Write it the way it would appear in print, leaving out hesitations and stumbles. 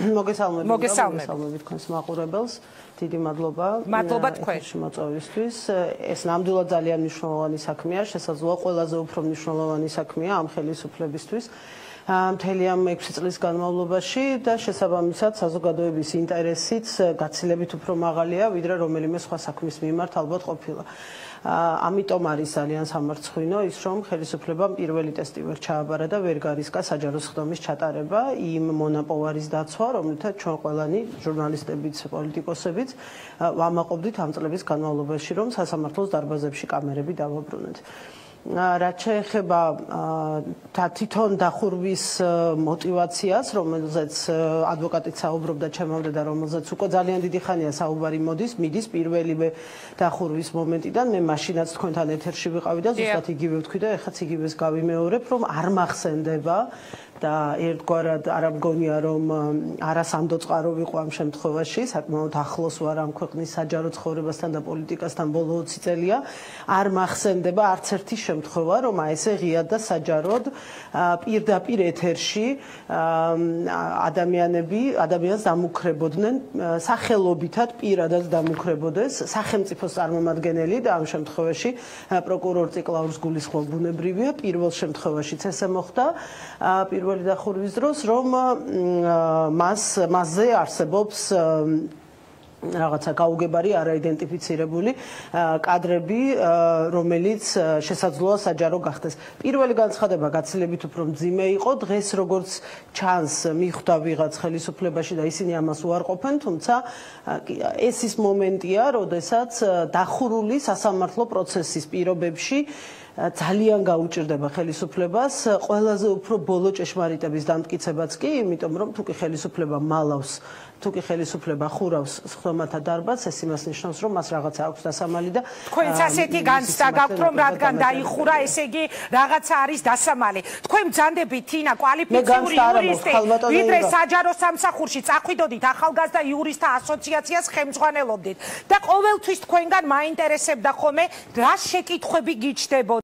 მოგესალმებით თქვენს მაყურებელს. დიდი მადლობა. მადლობა თქვენ. შემოწმებისთვის. ეს ნამდვილად ძალიან მნიშვნელოვანი საქმეა, შესაძლოა ყველაზე უფრო მნიშვნელოვანი საქმეა ამ ხელისუფლებისთვის. მთელი ამ 6 წლის განმავლობაში და შესაბამისად საზოგადოების ინტერესიც გაცილებით უფრო მაღალია, ვიდრე რომელიმე სხვა საქმის მიმართ ალბათ ყოფილა. ამიტომ არის ძალიან სამარცხვინო ის, რომ ხელისუფლებამ პირველი ტესტი ვერ ჩააბარა და ვერ გარისკა საჯარო სხდომის ჩატარება იმ მონაპოვარის დაცვა, რომლითაც ჩვენ ყველანი ჟურნალისტებიც, პოლიტიკოსებიც ვამაყობდით ამ წლების განმავლობაში, რომ სასამართლოს დარბაზებში კამერები დავაბრუნეთ. რაც შეეხება თვითონ დახურვის мотиваციას, რომელზეც ადვოკატიც საუბრობდა ჩემამდე და რომელზეც უკვე ძალიან დიდი ხანია საუბარი მიდის პირველივე დახურვის მომენტიდან, მე მაშინაც თქვენთან ეთერში ვიყავი და ზუსტად იგივე ვთქვი და ეხაც იგივეს გავიმეორებ, რომ არ მახსენდება და ერთგვარად არ მგონია რომ არასამდო წყარო ვიყო ამ შემთხვევაში, საკმაოდ ახლოს ვარ ამ ქვეყნის საჯარო ცხოვრებასთან და პოლიტიკასთან ბოლო 20 წელია, არ მახსენდება არც ერთი შემთხვევა, რომ ესე ღიად და საჯაროდ პირდაპირ ეთერში ადამიანს დამუქრებოდნენ, სახელობითად პირადად დამუქრებოდეს სახელმწიფოს წარმომადგენელი და ამ შემთხვევაში პროკურორ ციკლაურის გულისხმობა ბუნებრივია, პირველ შემთხვევაშიც ესე მოხდა, პირველი დახურვის დროს, რომ მასზე არსებობს რაღაცა გაუგებარი არაიდენტიფიცირებული კადრები, რომელიც შესაძლოა საჯარო გახდეს. პირველი განცხადება გაცილებით უფრო მძიმე იყო, დღეს როგორც ჩანს მიხვდა ვიღაც ხელისუფლებაში და ისინი ამას უარყოფენ, თუმცა ეს ის მომენტია, როდესაც დახურული სასამართლო პროცესის პირობებში ძალიან გაუჭირდება ხელისუფლებას, ყველაზე უფრო ბოლო ჭეშმარიტების დამტკიცებაც კი, იმიტომ რომ თუ კი ხელისუფლება მალავს, თუ კი ხელისუფლება ხურავს სხდომათა დარბაზს, ეს იმას ნიშნავს, რომ მას რაღაცა აქვს დასამალი და თქვენც ასეთი განცდა გაქვთ, რომ რადგან დაიხურა, ესე იგი რაღაცა არის დასამალი. თქვენ ბრძანდებით თინა კვალიფიციური იურისტი, ვიდრე საჯარო სამსახურში წახვიდოდით ახალგაზრდა იურისტთა ასოციაციას ხელმძღვანელობდით და ყოველთვის თქვენგან მაინტერესებდა ხოლმე რა შეკითხვები გიჩნდებოდა.